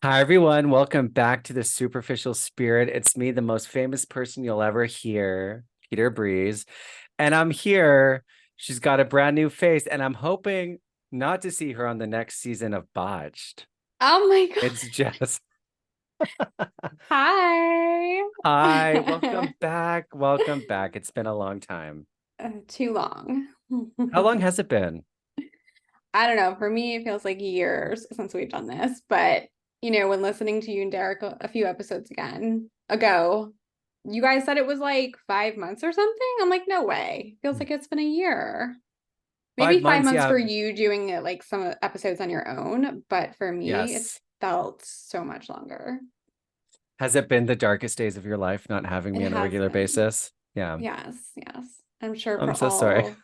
Hi, everyone. Welcome back to the Superficial Spirit. It's me, the most famous person you'll ever hear, Peter Breeze. And I'm here. She's got a brand new face, and I'm hoping not to see her on the next season of Botched. Oh my It's God. just, Hi. hi, welcome back. Welcome back. It's been a long time. Too long. How long has it been? I don't know. For me, it feels like years since we've done this. But, when listening to you and Derek a few episodes ago, you guys said it was like 5 months or something. I'm like, no way. Feels like it's been a year. Maybe Five five months, months yeah. for you doing it like some episodes on your own. But for me, it's Yes. felt so much longer. Has it been the darkest days of your life not having It me on a has regular been. basis? Yeah. Yes, yes. I'm sure I'm for so sorry.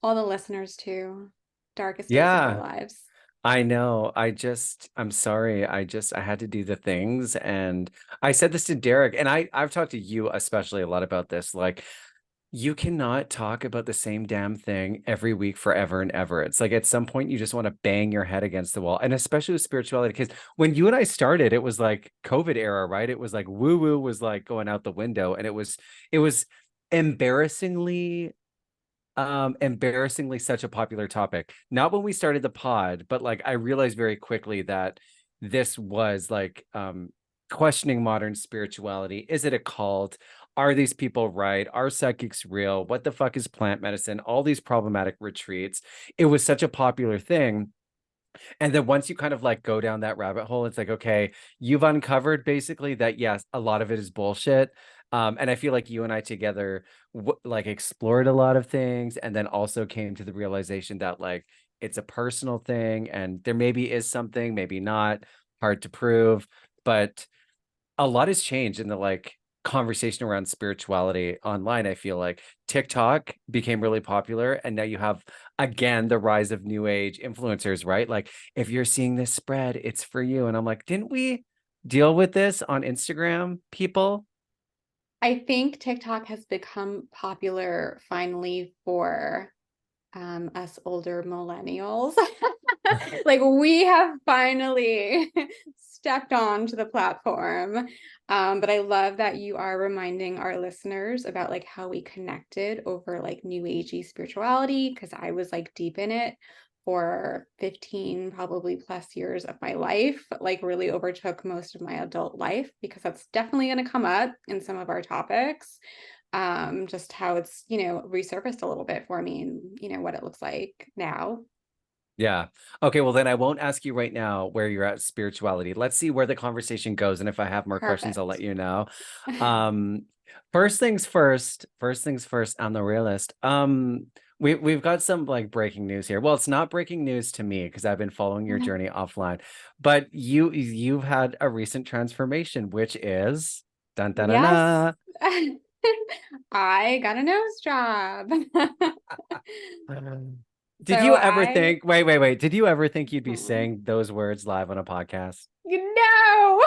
all the listeners too. Darkest days of their Yeah. lives. I know. I'm sorry. I had to do the things. And I said this to Derek, and I've talked to you especially a lot about this. Like, you cannot talk about the same damn thing every week forever and ever. It's like at some point you just want to bang your head against the wall. And especially with spirituality, because when you and I started, it was like COVID era, right? It was like woo woo was like going out the window. And it was embarrassingly embarrassingly such a popular topic. Not when we started the pod, but like I realized very quickly that this was like questioning modern spirituality. Is it a cult? Are these people right? Are psychics real? What the fuck is plant medicine? All these problematic retreats. It was such a popular thing. And then once you kind of like go down that rabbit hole, it's like, okay, you've uncovered basically that, yes, a lot of it is bullshit. And I feel like you and I together like explored a lot of things and then also came to the realization that like it's a personal thing and there maybe is something, maybe not, hard to prove. But a lot has changed in the like conversation around spirituality online. I feel like TikTok became really popular, and now you have again the rise of new age influencers, right? Like, if you're seeing this spread, it's for you. And I'm like, didn't we deal with this on Instagram, people? I think TikTok has become popular finally for us older millennials. Like we have finally stepped onto the platform. But I love that you are reminding our listeners about like how we connected over like new agey spirituality because I was like deep in it for 15 probably plus years of my life, like really overtook most of my adult life because that's definitely going to come up in some of our topics. Just how it's, resurfaced a little bit for me and, what it looks like now. Yeah. Okay. Well, then I won't ask you right now where you're at spirituality. Let's see where the conversation goes. And if I have more questions, I'll let Perfect. you know. Um, first things first on the realist. We've got some like breaking news here. Well, it's not breaking news to me because I've been following your journey offline, but you've had a recent transformation, which is dun dun dun. Yes. Dun. I got a nose job. Did So you ever I, think, wait, did you ever think you'd be hmm, saying those words live on a podcast? you know.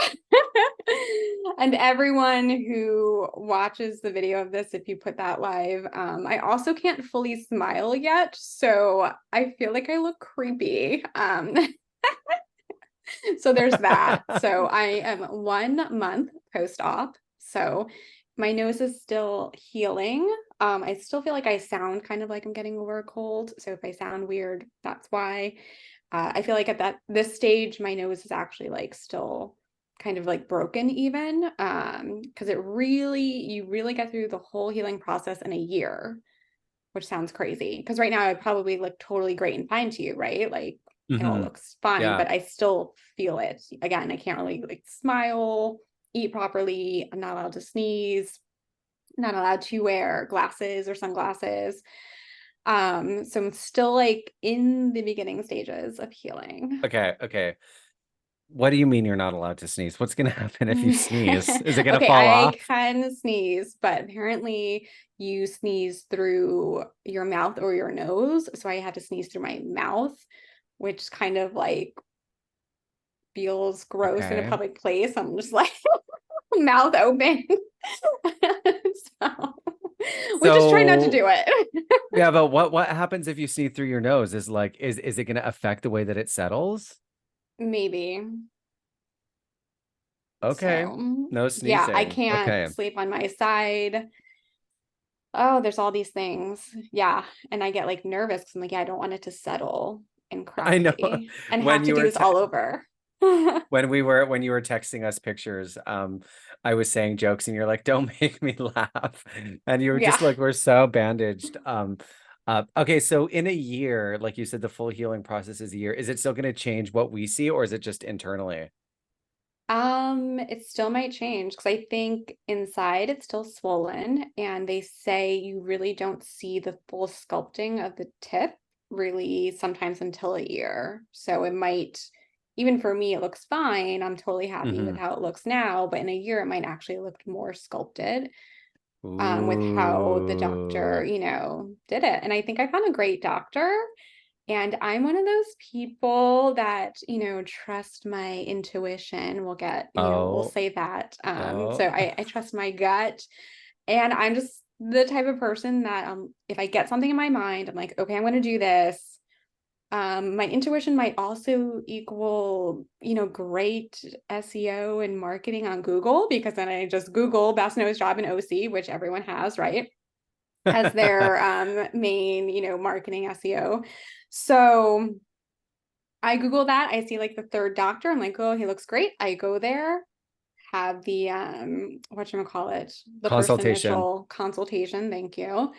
And everyone who watches the video of this, if you put that live, I also can't fully smile yet. So I feel like I look creepy. So there's that. So I am 1 month post-op. So my nose is still healing. I still feel like I sound kind of like I'm getting over a cold. So if I sound weird, that's why. I feel like at this stage, my nose is actually like still kind of like broken even. Because you really get through the whole healing process in a year, which sounds crazy. Because right now I probably look totally great and fine to you, right? Like it all Hmm. looks fine, Yeah. but I still feel it. Again, I can't really like smile, eat properly. I'm not allowed to sneeze, not allowed to wear glasses or sunglasses. So I'm still like in the beginning stages of healing. Okay. Okay. What do you mean you're not allowed to sneeze? What's going to happen if you sneeze? Is it going to Okay, fall I off? can sneeze, but apparently you sneeze through your mouth or your nose. So I had to sneeze through my mouth, which kind of like feels gross in a Okay. public place. I'm just like mouth open. So we just try not to So, do it. yeah, but what happens if you sneeze through your nose? Is it going to affect the way that it settles? Maybe. Okay. So No yeah, I sneezing. can't Okay. sleep on my side. Oh, there's all these things. Yeah. And I get like nervous because I'm like, yeah, I don't want it to settle I know incorrectly and when have to you do were this all over. when you were texting us pictures, I was saying jokes and you're like, "Don't make me laugh." And you were Yeah. just like, "We're so bandaged." Okay, so in a year, like you said, the full healing process is a year. Is it still going to change what we see, or is it just internally? It still might change because I think inside it's still swollen, and they say you really don't see the full sculpting of the tip really sometimes until a year. So it might, even for me, it looks fine. I'm totally happy with Hmm. how it looks now, but in a year it might actually look more sculpted with how the doctor, Ooh. did it. And I think I found a great doctor. And I'm one of those people that, trust my intuition. We'll Oh, say that. oh. So I trust my gut. And I'm just the type of person that if I get something in my mind, I'm like, okay, I'm gonna do this. My intuition might also equal, great SEO and marketing on Google because then I just Google best nose job in OC, which everyone has, right? As their main, marketing SEO. So I Google that. I see like the third doctor. I'm like, oh, he looks great. I go there, have the whatchamacallit, the first Consultation. initial consultation. Thank you.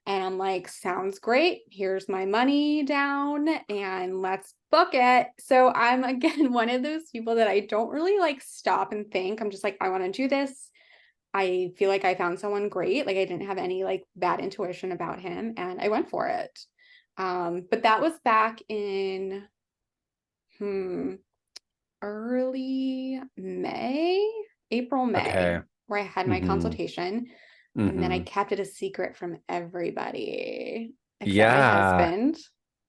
And I'm like, sounds great. Here's my money down and let's book it. So I'm again one of those people that I don't really like stop and think. I'm just like, I want to do this. I feel like I found someone great. Like I didn't have any like bad intuition about him and I went for it. But that was back in hmm, early May, April, Okay. May, where I had my Hmm. consultation. And then I Hmm. kept it a secret from everybody except my Yeah. husband.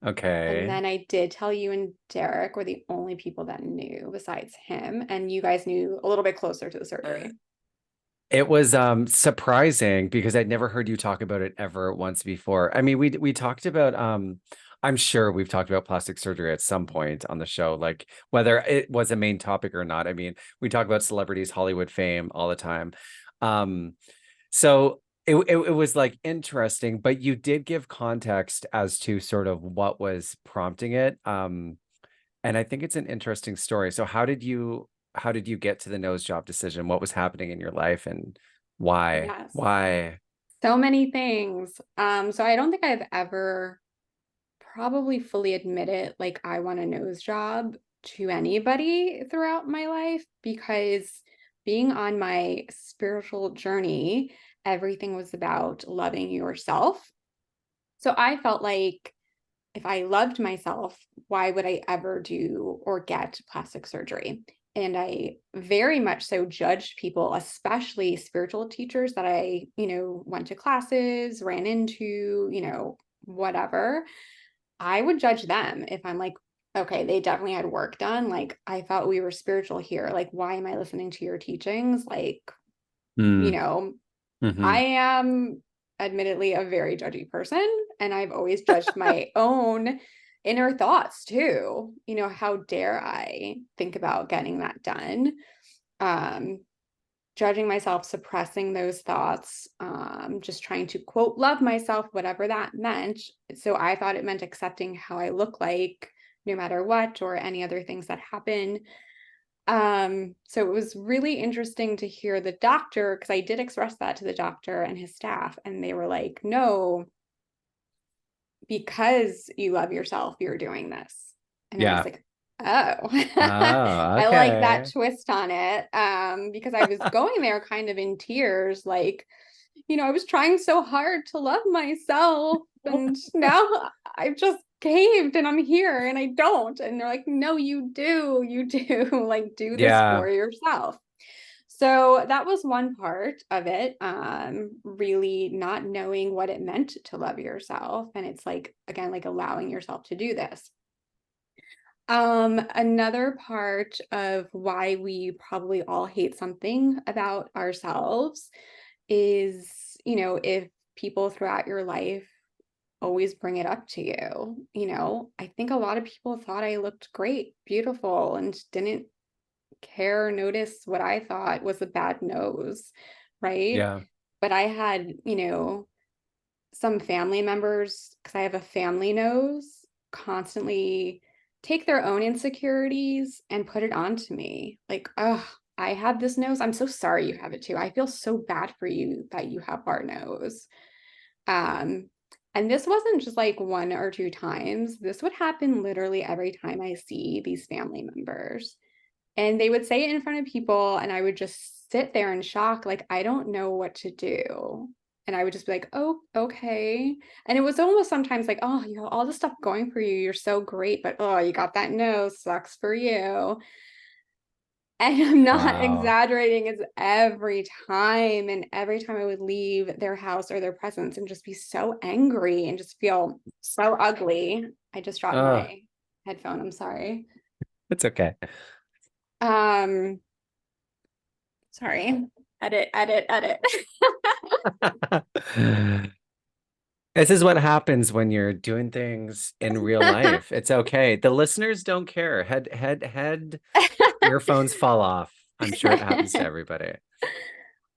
And Okay. then I did tell you and Derek were the only people that knew besides him. And you guys knew a little bit closer to the surgery. It was surprising because I'd never heard you talk about it ever once before. I mean, we talked about I'm sure we've talked about plastic surgery at some point on the show, like whether it was a main topic or not. I mean, we talk about celebrities, Hollywood fame all the time. Um, so it was like interesting, but you did give context as to sort of what was prompting it. And I think it's an interesting story. So how did you get to the nose job decision? What was happening in your life and why? Yes. Why? So many things. So I don't think I've ever probably fully admitted like I want a nose job to anybody throughout my life because being on my spiritual journey, everything was about loving yourself. So I felt like if I loved myself, why would I ever do or get plastic surgery? And I very much so judged people, especially spiritual teachers that I, went to classes, ran into, whatever. I would judge them if I'm like, okay, they definitely had work done. Like, I thought we were spiritual here. Like, why am I listening to your teachings? Like, you Mm, know, I hmm. am admittedly a very judgy person, and I've always judged my own inner thoughts too. How dare I think about getting that done? Um, Judging myself, suppressing those thoughts, just trying to quote love myself, whatever that meant. So I thought it meant accepting how I look like no matter what or any other things that happen. So it was really interesting to hear the doctor because I did express that to the doctor and his staff, and they were like, no, because you love yourself, you're doing this. And I was Yeah. like, oh, Oh, I like that okay. twist on it. Because I was going there kind of in tears, like, I was trying so hard to love myself, and now I've just caved and I'm here and I don't. And they're like, no, you do, like, do this Yeah. for yourself. So that was one part of it, really not knowing what it meant to love yourself. And it's like, again, like allowing yourself to do this. Another part of why we probably all hate something about ourselves is, if people throughout your life always bring it up to you. I think a lot of people thought I looked great, beautiful, and didn't care or notice what I thought was a bad nose, right? Yeah. But I had, some family members, because I have a family nose, constantly take their own insecurities and put it onto me. Like, oh, I have this nose. I'm so sorry you have it too. I feel so bad for you that you have our nose. Um, and this wasn't just like one or two times. This would happen literally every time I see these family members. And they would say it in front of people, and I would just sit there in shock, like, I don't know what to do. And I would just be like, oh, okay. And it was almost sometimes like, oh, you know, all this stuff going for you. You're so great, but oh, you got that nose, sucks for you. And I'm not Wow. exaggerating, it's every time. And every time I would leave their house or their presence and just be so angry and just feel so ugly. I just dropped Oh, my headphone. I'm sorry. it's okay. Um, Sorry. Edit, edit, edit. This is what happens when you're doing things in real life. It's okay. The listeners don't care. Head earphones fall off. I'm sure it happens to everybody.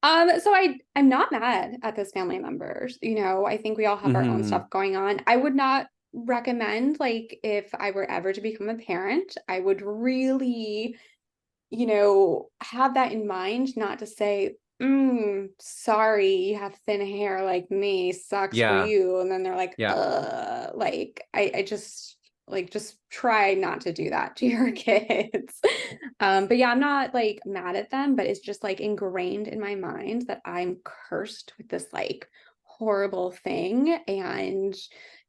So I'm not mad at those family members. I think we all have our own Hmm. stuff going on. I would not recommend, like, if I were ever to become a parent, I would really have that in mind, not to say, sorry, you have thin hair like me, sucks for Yeah. you. And then they're like, Yeah. like, I just like just try not to do that to your kids. But yeah, I'm not like mad at them, but it's just like ingrained in my mind that I'm cursed with this like horrible thing. And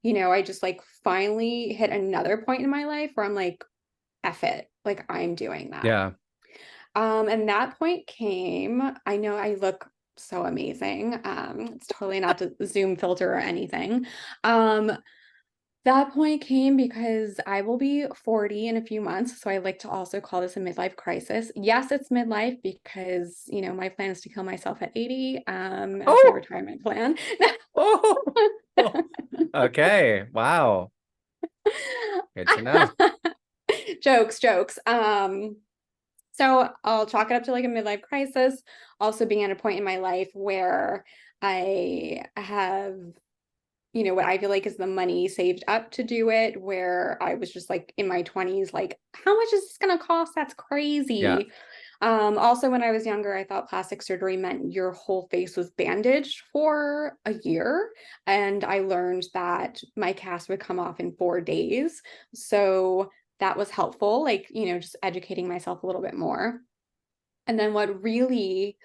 I just like finally hit another point in my life where I'm like, F it, like I'm doing that. Yeah. And that point came, I know I look so amazing. It's totally not the Zoom filter or anything. Um, that point came because I will be 40 in a few months. So I like to also call this a midlife crisis. Yes, it's midlife because, my plan is to kill myself at 80, as my Oh, retirement plan. oh, oh. Okay. Wow. Good to know. Jokes, jokes. So I'll chalk it up to like a midlife crisis. Also being at a point in my life where I have, what I feel like is the money saved up to do it, where I was just like in my 20s, like, how much is this gonna cost? That's Yeah. crazy. Also when I was younger, I thought plastic surgery meant your whole face was bandaged for a year. And I learned that my cast would come off in 4 days. So that was helpful, like, just educating myself a little bit more. And then what really,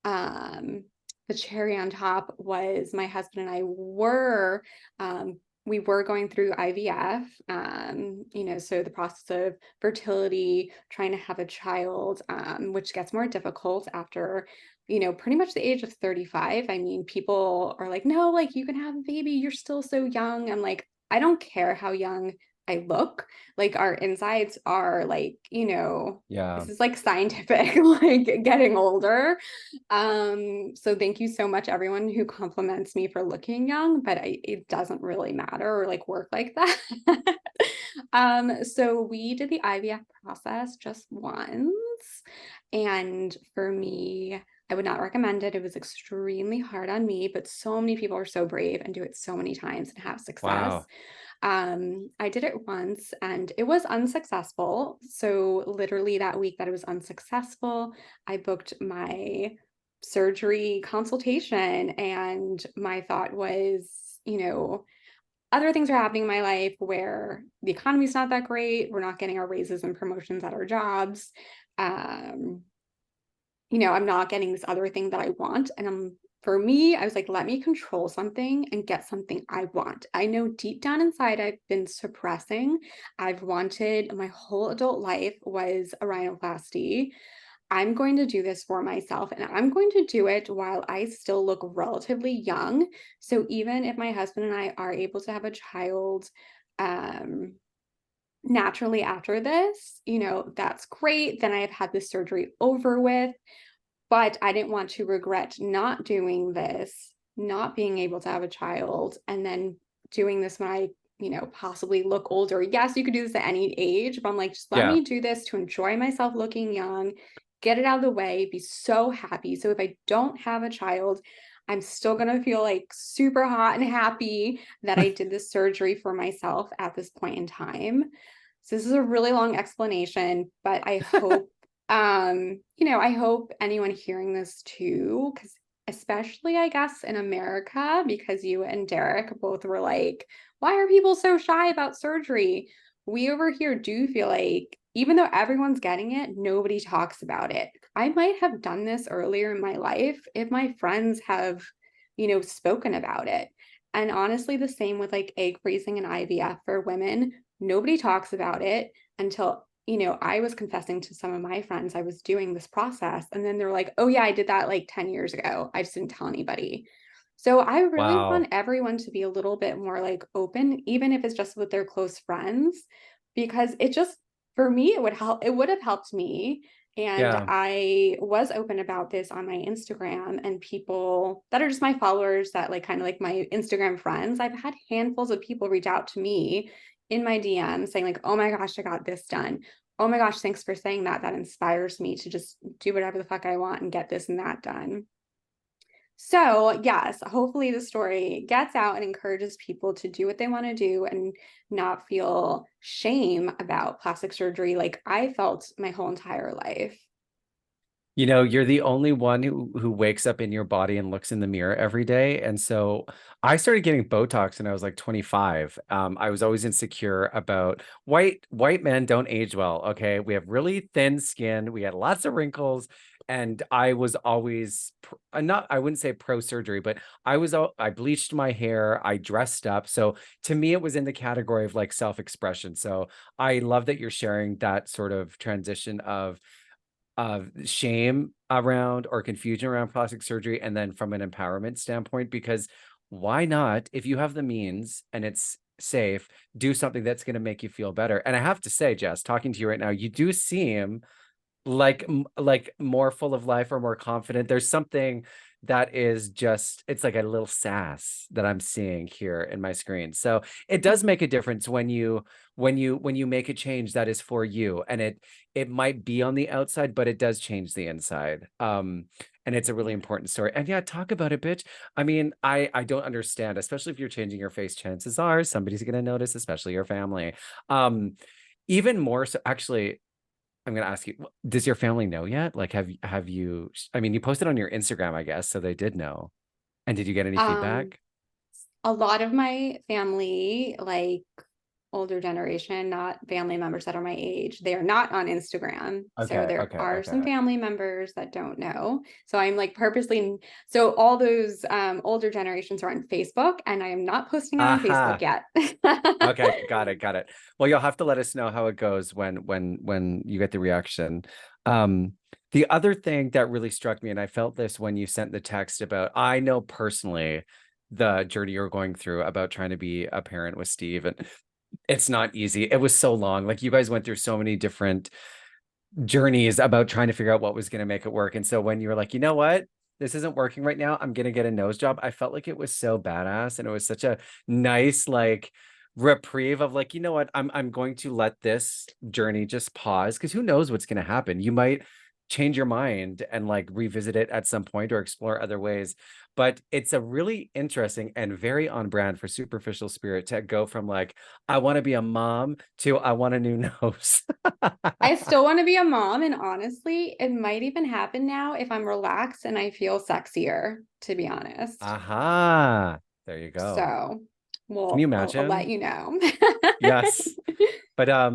um, the cherry on top was my husband and I we were going through IVF, so the process of fertility, trying to have a child, which gets more difficult after, pretty much the age of 35. I mean, people are like, no, like you can have a baby, you're still so young. I'm like, I don't care how young I look, like our insides are like, Yeah. this is like scientific, like getting older. So thank you so much, everyone who compliments me for looking young, but it doesn't really matter or like work like that. So we did the IVF process just once. And for me, I would not recommend it. It was extremely hard on me, but so many people are so brave and do it so many times and have success. Wow. I did it once and it was unsuccessful. So literally that week that it was unsuccessful, I booked my surgery consultation and my thought was, other things are happening in my life where the economy's not that great. We're not getting our raises and promotions at our jobs. Um, I'm not getting this other thing that I want. And for me, I was like, let me control something and get something I want. I know deep down inside, I've been suppressing. I've wanted my whole adult life was a rhinoplasty. I'm going to do this for myself and I'm going to do it while I still look relatively young. So even if my husband and I are able to have a child, um, naturally after this, that's great. Then I've had this surgery over with. But I didn't want to regret not doing this, not being able to have a child, and then doing this when I possibly look older. Yes, you could do this at any age, but I'm like, just let Yeah. me do this to enjoy myself looking young, get it out of the way, be so happy. So if I don't have a child, I'm still going to feel like super hot and happy that I did this surgery for myself at this point in time. So this is a really long explanation, but I hope, I hope anyone hearing this too, because especially I guess in America, because you and Derek both were like, why are people so shy about surgery? We over here do feel like, even though everyone's getting it, nobody talks about it. I might have done this earlier in my life if my friends have, spoken about it. And honestly, the same with like egg freezing and IVF for women. Nobody talks about it until, I was confessing to some of my friends I was doing this process. And then they're like, oh, yeah, I did that like 10 years ago. I just didn't tell anybody. So I really Wow. want everyone to be a little bit more like open, even if it's just with their close friends, because it just, for me, it would have helped me. And Yeah. I was open about this on my Instagram, and people that are just my followers, that like kind of like my Instagram friends, I've had handfuls of people reach out to me in my DM saying like, oh my gosh, I got this done. Oh my gosh, thanks for saying that. That inspires me to just do whatever the fuck I want and get this and that done. So, yes, hopefully the story gets out and encourages people to do what they want to do and not feel shame about plastic surgery like I felt my whole entire life. You're the only one who wakes up in your body and looks in the mirror every day. And so I started getting Botox when I was like 25. I was always insecure about white men don't age well. Okay. We have really thin skin. We had lots of wrinkles. And I was always not, I wouldn't say pro surgery, but I bleached my hair. I dressed up. So to me, it was in the category of like self-expression. So I love that you're sharing that sort of transition of shame around or confusion around plastic surgery, and then from an empowerment standpoint, because why not, if you have the means and it's safe, do something that's going to make you feel better. And I have to say, Jess, talking to you right now, you do seem like more full of life or more confident. There's something that is just, it's like a little sass that I'm seeing here in my screen. So it does make a difference when you make a change that is for you, and it might be on the outside, but it does change the inside. And it's a really important story. And yeah, talk about it, bitch. I mean, I don't understand, especially if you're changing your face, chances are somebody's gonna notice, especially your family. Um, Even more so, actually, I'm gonna ask you, does your family know yet? Like, have you I mean, you posted on your Instagram, I guess, so they did know. And did you get any Um, feedback? a lot of my family, like older generation, not family members that are my age, they are not on Instagram. So Okay, there okay, are some okay. family members that don't know. So I'm like purposely, so all those older generations are on Facebook, and I am not posting it on Facebook Aha. yet. Okay, got it, got it. Well, you'll have to let us know how it goes when you get the reaction. Um, the other thing that really struck me, and I felt this when you sent the text about, I know personally the journey you're going through about trying to be a parent with Steve, and it's not easy. It was so long. Like you guys went through so many different journeys about trying to figure out what was going to make it work. And so when you were like, you know what? This isn't working right now. I'm going to get a nose job. I felt like it was so badass, and it was such a nice like reprieve of like, you know what? I'm going to let this journey just pause, because who knows what's going to happen. You might change your mind and like revisit it at some point or explore other ways. But it's a really interesting and very on brand for Superficial Spirit to go from like, I want to be a mom to I want a new nose. I still want to be a mom, and honestly, it might even happen now if I'm relaxed and I feel sexier, to be honest. Aha. There you go. So, Can you well, I'll let imagine? you know. Yes. But I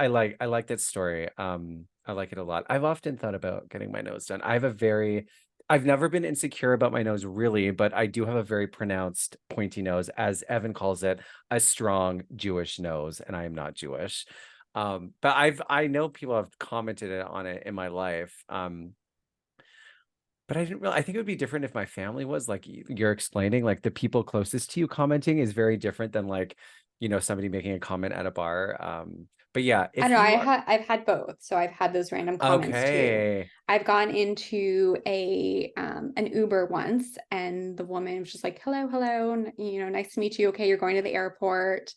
like that story. I like it a lot. I've often thought about getting my nose done. I've never been insecure about my nose really, but I do have a very pronounced pointy nose, as Evan calls it, a strong Jewish nose, and I am not Jewish. But I know people have commented on it in my life. But I didn't really, I think it would be different if my family was like you're explaining, like the people closest to you commenting is very different than like, somebody making a comment at a bar. But yeah, I if know you are I've had both. So I've had those random comments too. okay. I've gone into a an Uber once, and the woman was just like, "Hello, hello, nice to meet you. Okay, you're going to the airport."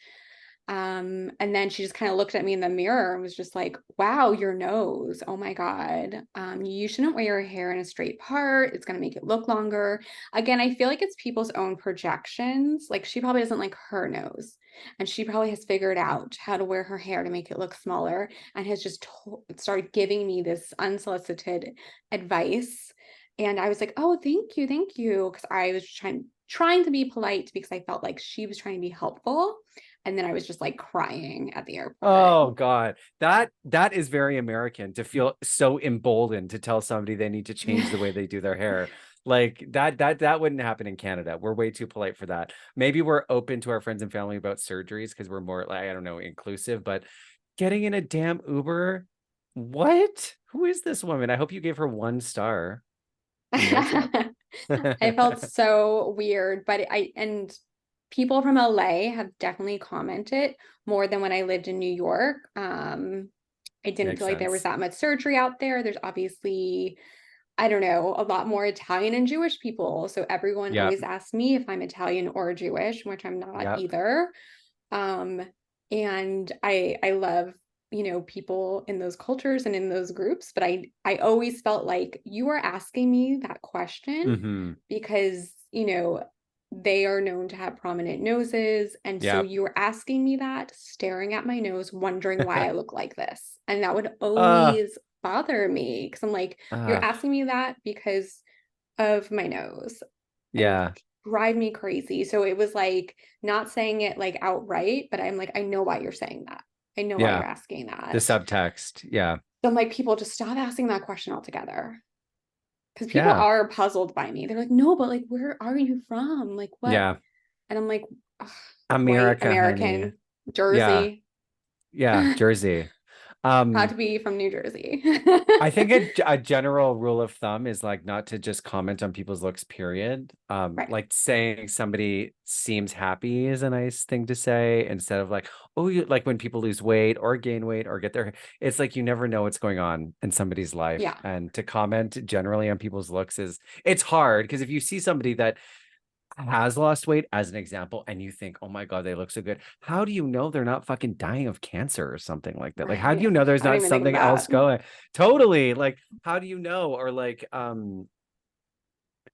And then she just kind of looked at me in the mirror and was just like, wow, your nose. Oh my God. You shouldn't wear your hair in a straight part. It's going to make it look longer. Again, I feel like it's people's own projections. Like she probably doesn't like her nose. And she probably has figured out how to wear her hair to make it look smaller and has just started giving me this unsolicited advice. And I was like, oh, thank you, thank you. Because I was trying to be polite because I felt like she was trying to be helpful. And then I was just like crying at the airport. Oh God, that is very American to feel so emboldened to tell somebody they need to change the way they do their hair. Like that wouldn't happen in Canada. We're way too polite for that. Maybe we're open to our friends and family about surgeries because we're more like, I don't know, inclusive, but getting in a damn Uber, what? Who is this woman? I hope you gave her 1 star and no tip. I felt so weird, but and people from LA have definitely commented more than when I lived in New York. I didn't Makes feel like there was sense. that much surgery out there. There's obviously, I don't know, a lot more Italian and Jewish people. So everyone Yep. always asks me if I'm Italian or Jewish, which I'm not Yep. either. Um, and I love, people in those cultures and in those groups, but I always felt like you are asking me that question Hmm. because, they are known to have prominent noses. And so Yep. you were asking me that, staring at my nose, wondering why I look like this. And that would uh always bother me because I'm like, you're uh asking me that because of my nose. And it would yeah. drive me crazy. So it was like not saying it like outright, but I'm like, I know why you're saying that. I know why Yeah. you're asking The that. subtext. Yeah. So I'm like, people just stop asking that question altogether. Because people Yeah. are puzzled by me. They're like, no, but like, where are you from? Like, what? Yeah. And I'm like, ugh, white America, honey. American, Yeah. Jersey. Yeah. Jersey. Had Um, to be from New Jersey. I think a general rule of thumb is like not to just comment on people's looks, period. Right. Like saying somebody seems happy is a nice thing to say instead of like, oh, you like when people lose weight or gain weight or get their, it's like you never know what's going on in somebody's life. Yeah. And to comment generally on people's looks it's hard because if you see somebody that has lost weight as an example and you think, oh my God, they look so good. How do you know they're not fucking dying of cancer or something like that? Like, how do you Right. know there's I didn't not even think of something else that. going? Totally. Like, how do you know? Or like,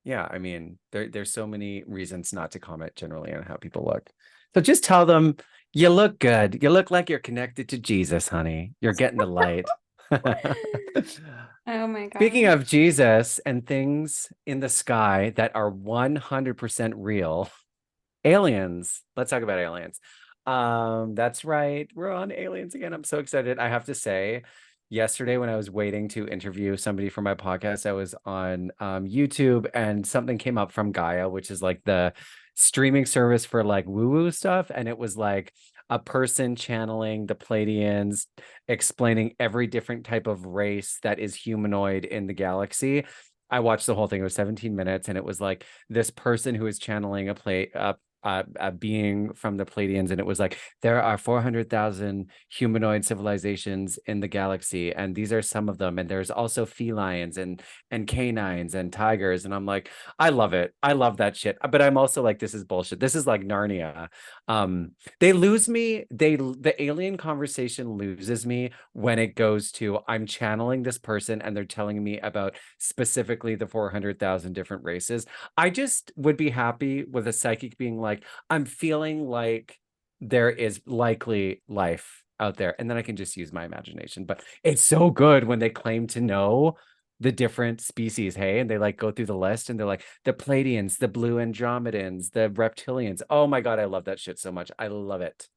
yeah, I mean, there's so many reasons not to comment generally on how people look. So just tell them you look good. You look like you're connected to Jesus, honey. You're getting the light. Oh my Speaking God. of Jesus and things in the sky that are 100% real, aliens. Let's talk about aliens. That's right. We're on aliens again. I'm so excited. I have to say, yesterday when I was waiting to interview somebody for my podcast, I was on YouTube and something came up from Gaia, which is like the streaming service for like woo-woo stuff. And it was like a person channeling the Pleiadians, explaining every different type of race that is humanoid in the galaxy. I watched the whole thing. It was 17 minutes, and it was like this person who was channeling a being from the Pleiadians, and it was like there are 400,000 humanoid civilizations in the galaxy, and these are some of them. And there's also felines and canines and tigers, and I'm like, I love it. I love that shit. But I'm also like, this is bullshit. This is like Narnia. They lose me. The alien conversation loses me when it goes to I'm channeling this person and they're telling me about specifically the 400,000 different races. I just would be happy with a psychic being like, I'm feeling like there is likely life out there. And then I can just use my imagination. But it's so good when they claim to know the different species, hey, and they like go through the list and they're like the Pleiadians, the blue Andromedans, the reptilians. Oh my God, I love that shit so much. I love it.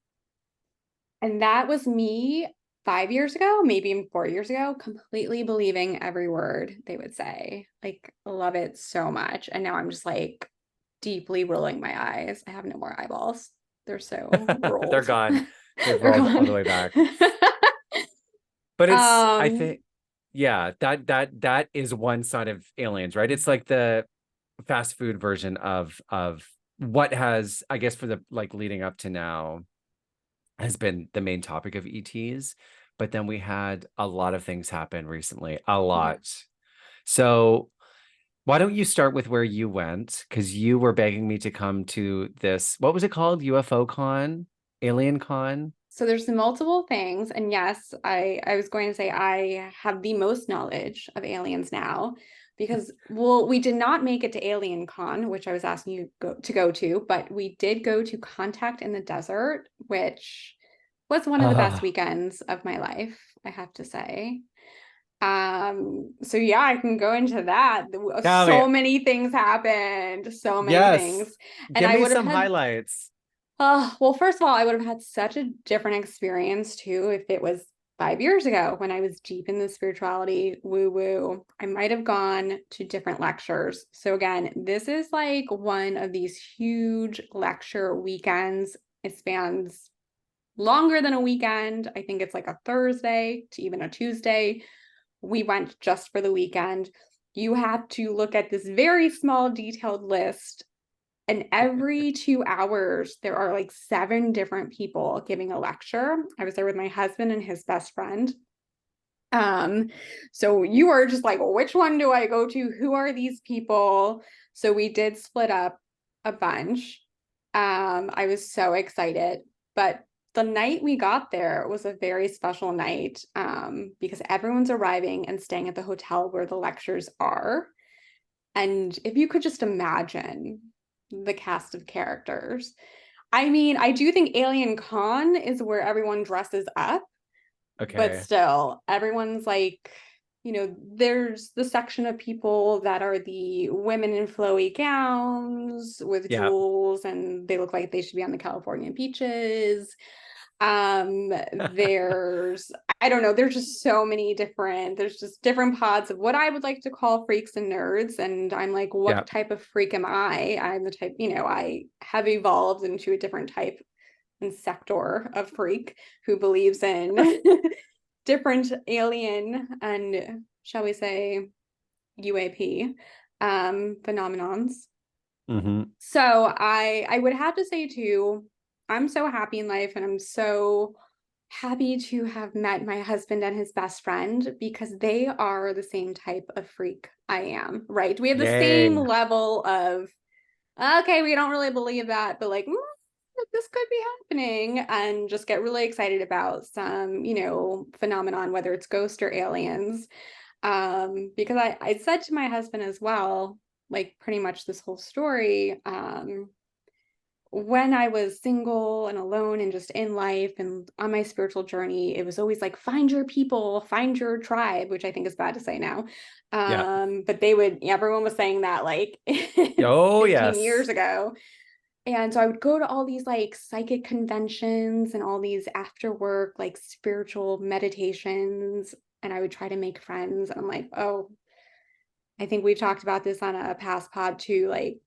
And that was me 5 years ago, maybe even 4 years ago, completely believing every word they would say. Like, love it so much. And now I'm just like deeply rolling my eyes. I have no more eyeballs. They're so They're rolled. gone. They've They're rolled all the gone. way back. But it's, I um, think, yeah, that is one side of aliens, right? It's like the fast food version of what has, I guess, for the like leading up to now has been the main topic of ETs. But then we had a lot of things happen recently, a yeah. lot. So why don't you start with where you went? Because you were begging me to come to this. What was it called? UFO Con? Alien Con? So there's multiple things, and yes, I was going to say I have the most knowledge of aliens now because well, we did not make it to Alien Con, which I was asking you to go to, but we did go to Contact in the Desert, which was one of the best Ah, weekends of my life, I have to say. So yeah, I can go into that. tell me. So many things happened, so many Yes. things. And Give I me would have some had highlights. well, first of all, I would have had such a different experience too if it was 5 years ago when I was deep in the spirituality woo woo. I might have gone to different lectures. So, again, this is like one of these huge lecture weekends. It spans longer than a weekend. I think it's like a Thursday to even a Tuesday. We went just for the weekend. You have to look at this very small, detailed list, and every 2 hours, there are like 7 different people giving a lecture. I was there with my husband and his best friend. Um, so you are just like, which one do I go to? Who are these people? So we did split up a bunch. I was so excited, but the night we got there was a very special night because everyone's arriving and staying at the hotel where the lectures are. And if you could just imagine the cast of characters. I mean, I do think Alien Con is where everyone dresses up, but Okay. still, everyone's like, there's the section of people that are the women in flowy gowns with Yeah. jewels, and they look like they should be on the California beaches. There's, I don't know, there's just different pods of what I would like to call freaks and nerds. And I'm like, Yeah. what type of freak am I? I'm the type, I have evolved into a different type and sector of freak who believes in different alien and, shall we say, UAP phenomenons. Hmm. So I would have to say too, I'm so happy in life, and I'm so happy to have met my husband and his best friend because they are the same type of freak I am, right? We have the same Yay. level of, okay, we don't really believe that, but like, this could be happening, and just get really excited about some, phenomenon, whether it's ghost or aliens. Because I said to my husband as well, like pretty much this whole story, when I was single and alone and just in life and on my spiritual journey, it was always like, find your people, find your tribe, which I think is bad to say now. Yeah. But everyone was saying that like Oh, 15 years yes. ago. And so I would go to all these like psychic conventions and all these after work, like spiritual meditations, and I would try to make friends. And I'm like, oh, I think we've talked about this on a past pod too. Like,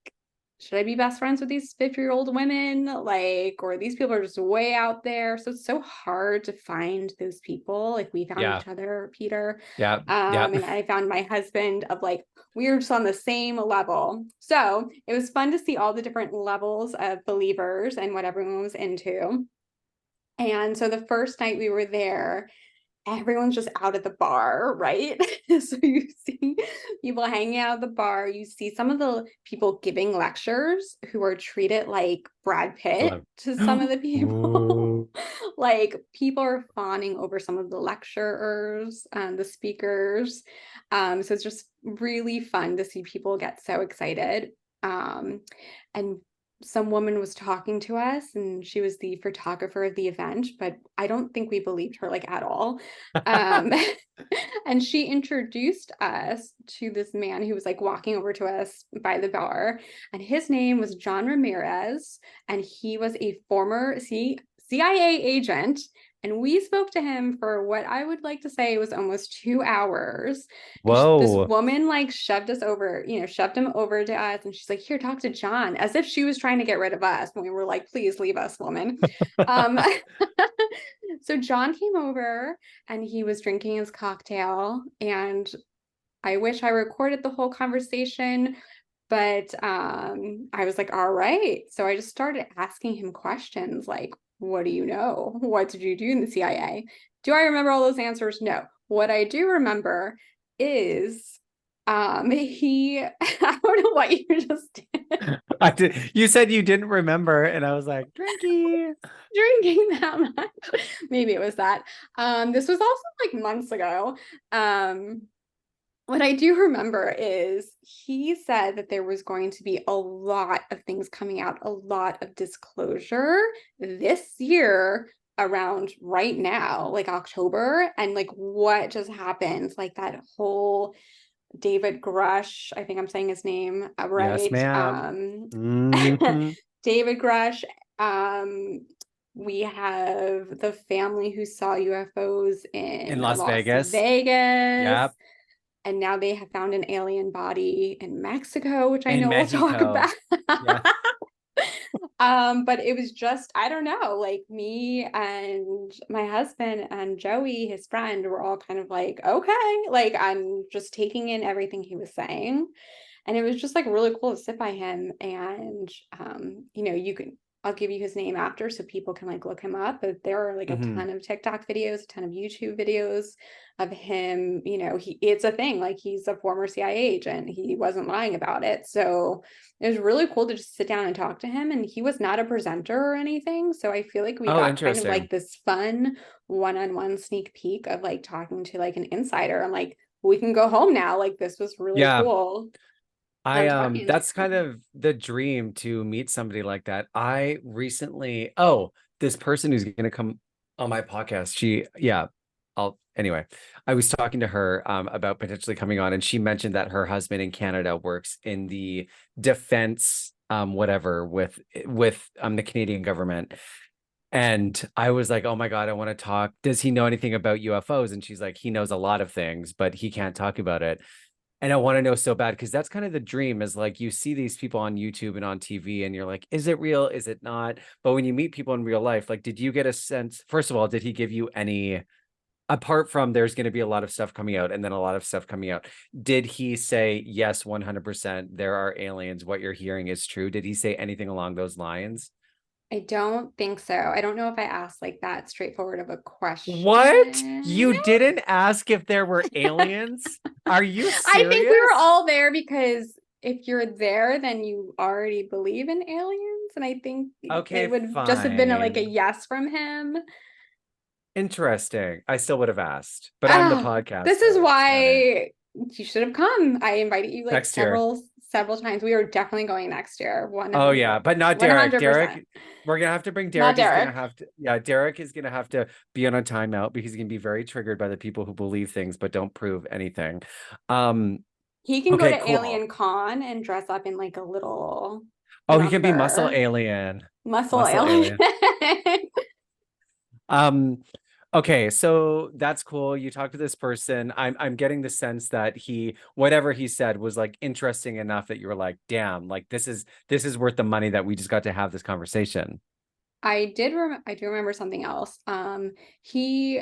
should I be best friends with these 50-year-old women? Like, or these people are just way out there. So it's so hard to find those people. Like, we found Yeah. each other, Peter. Yeah. Yeah. And I found my husband of like, we were just on the same level. So it was fun to see all the different levels of believers and what everyone was into. And so the first night we were there, everyone's just out at the bar, right? So you see people hanging out at the bar. You see some of the people giving lectures who are treated like Brad Pitt Love. to some of the people. Ooh. Like people are fawning over some of the lecturers and the speakers. So it's just really fun to see people get so excited. And some woman was talking to us, and she was the photographer of the event, but I don't think we believed her like at all. Um, and she introduced us to this man who was like walking over to us by the bar, and his name was John Ramirez, and he was a former CIA agent. And we spoke to him for what I would like to say was almost 2 hours. And this Whoa. woman like shoved him over to us. And she's like, here, talk to John, as if she was trying to get rid of us. And we were like, please leave us, woman. Um, so John came over and he was drinking his cocktail. And I wish I recorded the whole conversation, but I was like, all right. So I just started asking him questions like, what do you know? What did you do in the CIA? Do I remember all those answers? No. What I do remember is I don't know what you just did. I did. You said you didn't remember, and I was like, Drinky. Drinking that much. Maybe it was that. This was also like months ago. Um, what I do remember is he said that there was going to be a lot of things coming out, a lot of disclosure this year around right now, like October, and like what just happened, like that whole David Grush, I think I'm saying his name Yes, right. ma'am. Hmm. David Grush. We have the family who saw UFOs In in Las Las Vegas. Vegas. Yep. And now they have found an alien body in Mexico, which I In know we'll talk Mexico. about. Yeah. But it was just, I don't know, like me and my husband and Joey, his friend, were all kind of like, okay, like I'm just taking in everything he was saying. And it was just like really cool to sit by him. And you can I'll give you his name after so people can like look him up. But there are like a Hmm. ton of TikTok videos, a ton of YouTube videos of him. It's a thing, like he's a former CIA agent. He wasn't lying about it. So it was really cool to just sit down and talk to him. And he was not a presenter or anything. So I feel like we Oh, got kind of interesting. like this fun one-on-one sneak peek of like talking to like an insider. I'm like, we can go home now. Like this was really Yeah. cool. I'm talking to That's kind him. of the dream to meet somebody like that. I recently, this person who's going to come on my podcast, anyway, I was talking to her about potentially coming on, and she mentioned that her husband in Canada works in the defense, whatever, with the Canadian government. And I was like, oh my God, I want to talk. Does he know anything about UFOs? And she's like, he knows a lot of things, but he can't talk about it. And I want to know so bad because that's kind of the dream is like you see these people on YouTube and on TV and you're like, is it real? Is it not? But when you meet people in real life, like, did you get a sense? First of all, did he give you any, apart from there's going to be a lot of stuff coming out and then a lot of stuff coming out, did he say, yes, 100%, there are aliens? What you're hearing is true? Did he say anything along those lines? I don't think so. I don't know if I asked like that straightforward of a What? question. You didn't ask if there were aliens? Are you I think we were serious? all there because if you're there, then you already believe in aliens. And I think Okay, it would just have been like a fine. yes from him. Interesting. I still would have asked, but I'm the Ah, podcast this is host, honey. why you should have come. I invited you like Next year. several times. We are definitely going next year. Oh yeah, but not Derek. 100%. Derek, we're gonna have to bring Not Derek is gonna Derek. have to, yeah, Derek is gonna have to be on a timeout because he's gonna be very triggered by the people who believe things but don't prove anything. Um, He can go okay, to cool. Alien Con and dress up in like a little Oh, he can be muscle number. alien. Muscle Muscle alien. alien. Um, okay, so that's cool. You talked to this person. I'm getting the sense that whatever he said was like interesting enough that you were like, damn, like this is worth the money that we just got to have this conversation. I do remember something else. He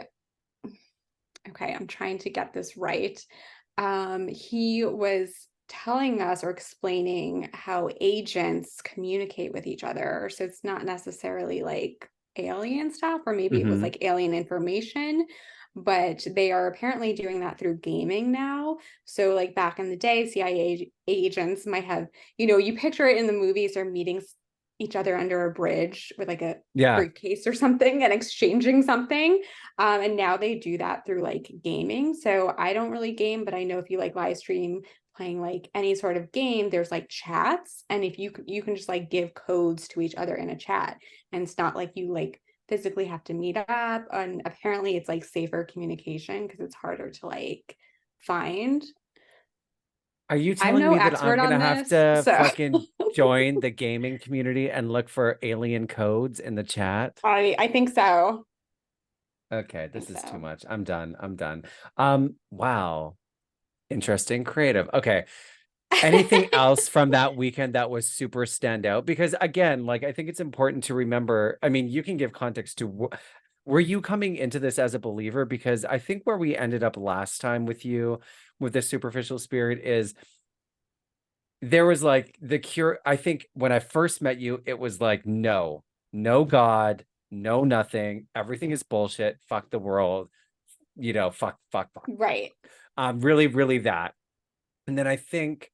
Okay, I'm trying to get this right. He was telling us or explaining how agents communicate with each other. So it's not necessarily like alien stuff, or maybe it was Hmm. like alien information, but they are apparently doing that through gaming now. So, like back in the day, CIA agents might have, you picture it in the movies, they're meeting each other under a bridge with like a Yeah. briefcase or something and exchanging something. And now they do that through like gaming. So I don't really game, but I know if you like live stream playing like any sort of game, there's like chats. And if you can just like give codes to each other in a chat. And it's not like you like physically have to meet up. And apparently it's like safer communication because it's harder to like find. Are you I'm telling no me that I'm expert gonna on have this. to So fucking join the gaming community and look for alien codes in the chat? I think so. Okay, I think this is too so. much. I'm done. I'm done. Wow. Interesting, creative. Okay. Anything else from that weekend that was super standout? Because again, like I think it's important to remember. I mean, you can give context to were you coming into this as a believer? Because I think where we ended up last time with you with the superficial spirit is there was like the cure. I think when I first met you, it was like, no, no God, no nothing. Everything is bullshit. Fuck the world. Fuck, fuck, fuck. Right. Really, really that. And then I think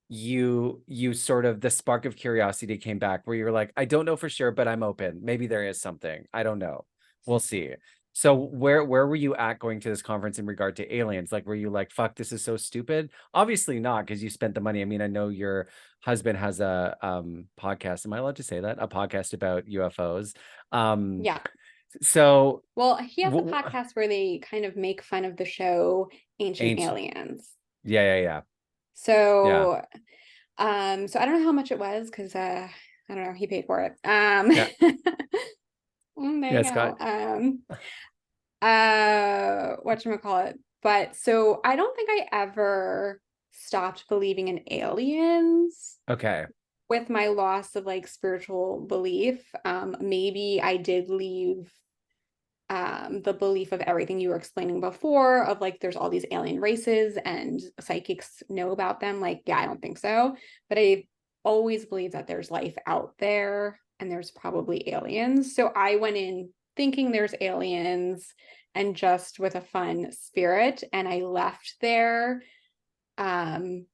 you sort of, the spark of curiosity came back where you're like, I don't know for sure, but I'm open. Maybe there is something. I don't know. We'll see. So where were you at going to this conference in regard to aliens? Like, were you like, fuck, this is so stupid? Obviously not, because you spent the money. I mean, I know your husband has a podcast. Am I allowed to say that? A podcast about UFOs. Um, Yeah. so Well, he has a w- podcast where they kind of make fun of the show Ancient ancient, Aliens. yeah, yeah, yeah, yeah, So, so I don't know how much it was because I don't know, he paid for it. yeah, There yeah, you Scott. go. Whatchamacallit. But so I don't think I ever stopped believing in aliens Okay. with my loss of like spiritual belief. Maybe I did leave the belief of everything you were explaining before, of like there's all these alien races and psychics know about them. Like, yeah, I don't think so. But I always believe that there's life out there and there's probably aliens. So I went in thinking there's aliens and just with a fun spirit. And I left there um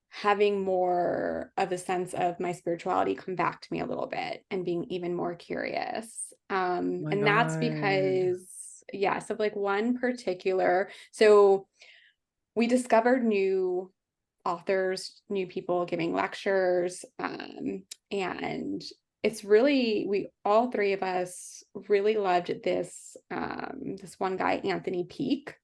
having more of a sense of my spirituality come back to me a little bit and being even more curious. Oh my And that's God. because, yes, of like one particular, so we discovered new authors, new people giving lectures, and it's really, we all three of us really loved this one guy, Anthony Peake.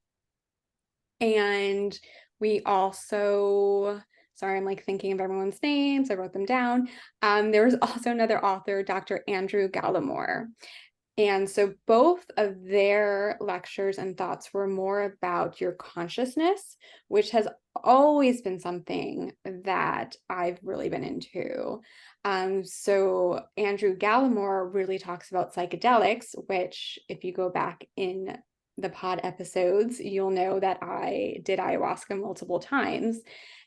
And we also, sorry, I'm like thinking of everyone's names. I wrote them down. There was also another author, Dr. Andrew Gallimore. And so both of their lectures and thoughts were more about your consciousness, which has always been something that I've really been into. So Andrew Gallimore really talks about psychedelics, which if you go back in the pod episodes, you'll know that I did ayahuasca multiple times.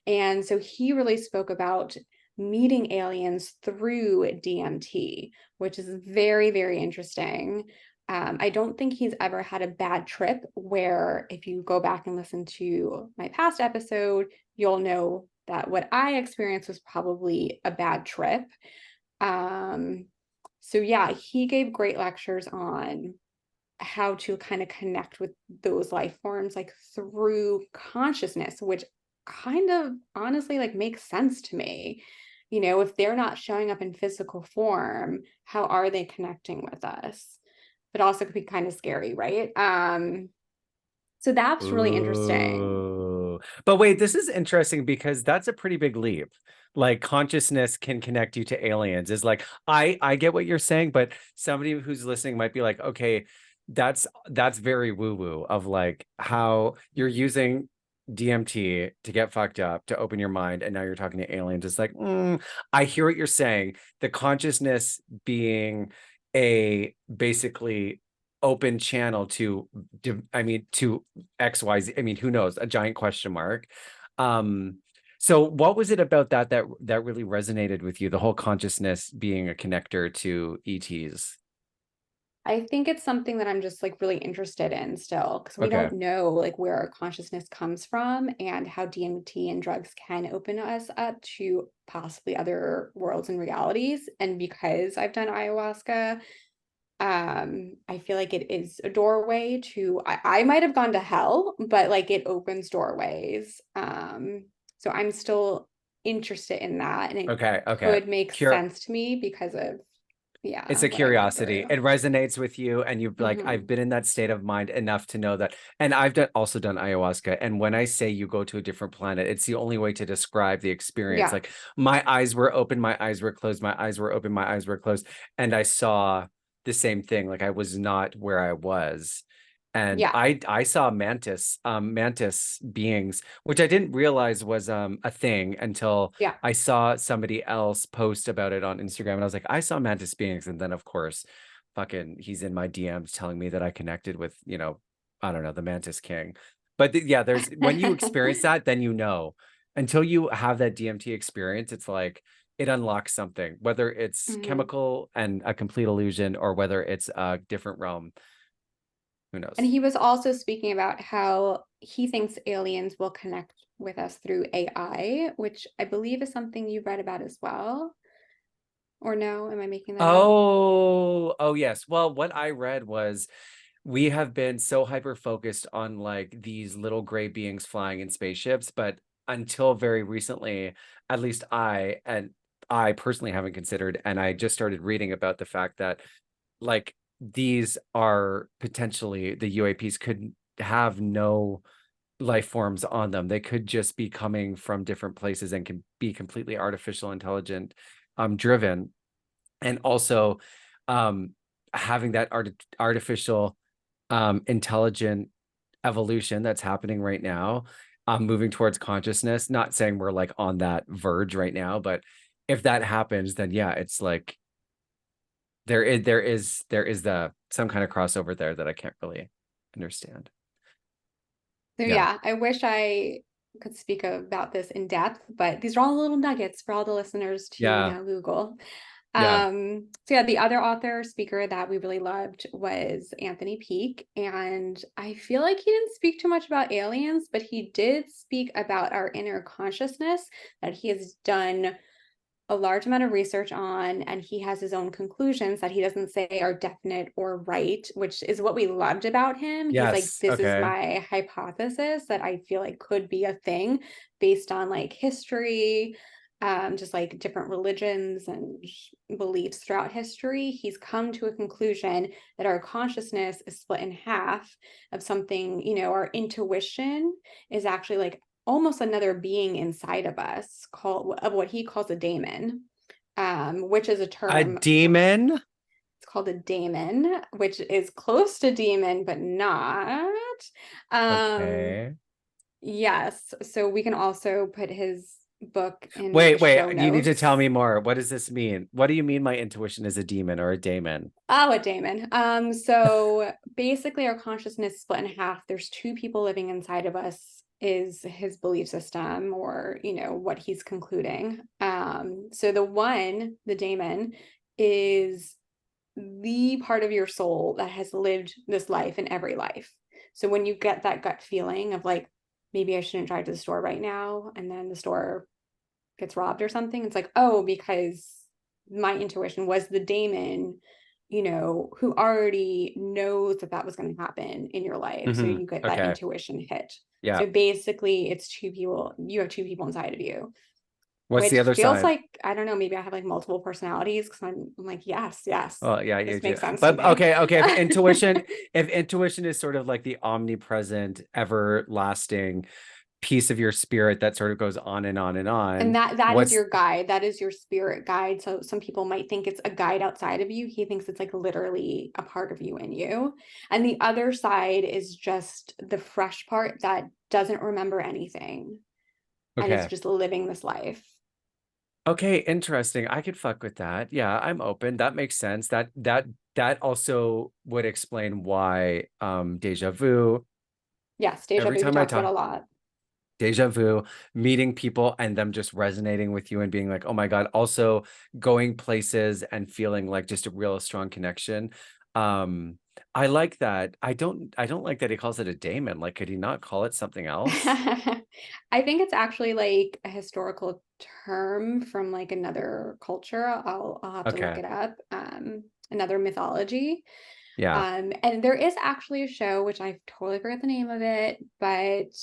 And so he really spoke about meeting aliens through DMT, which is very, very interesting. I don't think he's ever had a bad trip where if you go back and listen to my past episode, you'll know that what I experienced was probably a bad trip. Um, so yeah, he gave great lectures on how to kind of connect with those life forms like through consciousness, which kind of honestly like makes sense to me. You know, if they're not showing up in physical form, how are they connecting with us? But also could be kind of scary, right? So that's really interesting. Ooh. But wait, this is interesting because that's a pretty big leap. Like consciousness can connect you to aliens. Is like I get what you're saying, but somebody who's listening might be like, okay, that's very woo-woo of like how you're using DMT to get fucked up, to open your mind, and now you're talking to aliens. It's like, I hear what you're saying. The consciousness being a basically open channel to I mean to XYZ. I mean, who knows? A giant question mark. Um, so what was it about that really resonated with you? The whole consciousness being a connector to ETs. I think it's something that I'm just like really interested in still because we Okay. don't know like where our consciousness comes from and how DMT and drugs can open us up to possibly other worlds and realities. And because I've done ayahuasca, I feel like it is a doorway to I might have gone to hell, but like it opens doorways. So I'm still interested in that and it Okay. Okay. could make Cure. sense to me because of It's yeah, a what I went curiosity. through. It resonates with you, and you've like, I've Hmm. been in that state of mind enough to know that. And I've also done ayahuasca. And when I say you go to a different planet, it's the only way to describe the experience. Yeah. Like my eyes were open, my eyes were closed, my eyes were open, my eyes were closed, and I saw the same thing. Like I was not where I was. And Yeah. I saw mantis beings, which I didn't realize was a thing until Yeah. I saw somebody else post about it on Instagram, and I was like, I saw mantis beings, and then of course, fucking, he's in my DMs telling me that I connected with, I don't know, the Mantis King. But yeah, there's when you experience that, then you know. Until you have that DMT experience, it's like it unlocks something, whether it's Hmm. chemical and a complete illusion, or whether it's a different realm. Who And knows? he was also speaking about how he thinks aliens will connect with us through AI, which I believe is something you read about as well. Or no, am I making that up? Oh, yes. Well, what I read was we have been so hyper focused on like these little gray beings flying in spaceships, but until very recently, at least I personally haven't considered, and I just started reading about the fact that like these are potentially the UAPs could have no life forms on them. They could just be coming from different places and can be completely artificial intelligent driven, and also um having that artificial intelligent evolution that's happening right now, moving towards consciousness. Not saying we're like on that verge right now, but if that happens, then yeah, it's like there is the some kind of crossover there that I can't really understand. So Yeah. yeah, I wish I could speak about this in depth, but these are all little nuggets for all the listeners to, Yeah. Google. Yeah. So yeah, the other author speaker that we really loved was Anthony Peake, and I feel like he didn't speak too much about aliens, but he did speak about our inner consciousness that he has done a large amount of research on, and he has his own conclusions that he doesn't say are definite or right, which is what we loved about him. He's like, Yes. this is Okay. my hypothesis that I feel like could be a thing based on like history, just like different religions and beliefs throughout history. He's come to a conclusion that our consciousness is split in half of something, our intuition is actually like almost another being inside of us called of what he calls a daemon, which is a A term from, demon? it's called a daemon, which is close to demon but not. um Okay. yes, so we can also put his book in the Wait, show you need to tell notes. me more. What does this mean? What do you mean my intuition is a demon or a daemon? Oh, a daemon. So basically our consciousness split in half. There's two people living inside of us, is his belief system, or what he's concluding. So the daemon, is the part of your soul that has lived this life in every life. So when you get that gut feeling of like, maybe I shouldn't drive to the store right now, and then the store gets robbed or something, it's like, oh, because my intuition was the daemon, who already knows that that was going to happen in your life, so you get that Okay. intuition hit. Yeah. So basically it's two people, you have two people inside of you, What's which the other feels side? like, I don't know, maybe I have like multiple personalities, because I'm like, yes, yes, Oh, yeah, you this do. makes sense to But me. okay. If intuition is sort of like the omnipresent, everlasting piece of your spirit that sort of goes on and on and And on, that is what's your guide. That is your spirit guide. So some people might think it's a guide outside of you. He thinks it's like literally a part of you in you. And the other side is just the fresh part that doesn't remember anything and is okay. just living this life. Okay, interesting. I could fuck with that. Yeah, I'm open. That makes sense. That also would explain why deja vu, Yes, deja every vu we time I talked about a talk lot. deja vu, meeting people and them just resonating with you and being like, oh my God, also going places and feeling like just a real strong connection. Um, I like that. I don't like that he calls it a daemon. Like, could he not call it something else? I think it's actually like a historical term from like another culture. I'll have to look Okay. it up. Another mythology. Yeah. And there is actually a show, which I totally forget the name of it, but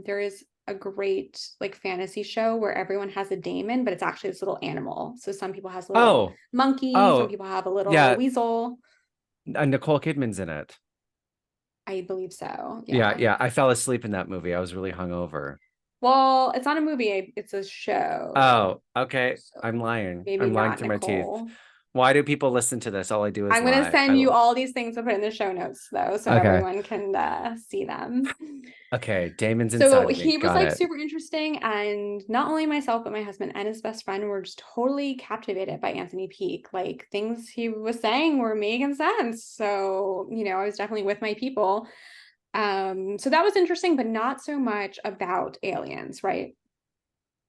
there is a great like fantasy show where everyone has a daemon, but it's actually this little animal. So some people has a little Oh, monkey, some oh, people have a little yeah. weasel. Nicole Kidman's in it. I believe so. Yeah, Yeah. yeah. I fell asleep in that movie. I was really hungover. Well, it's not a movie, it's a show. Oh, okay. I'm So lying. maybe I'm lying not through my teeth. Nicole. Why do people listen to this? All I do is I'm going to lie. send you all these things to put in the show notes though, so Okay. everyone can see them. Okay. Damon's So inside of me. he was Got like it. super interesting, and not only myself but my husband and his best friend were just totally captivated by Anthony Peake. Like, things he was saying were making sense. So, I was definitely with my people. So that was interesting, but not so much about aliens, right?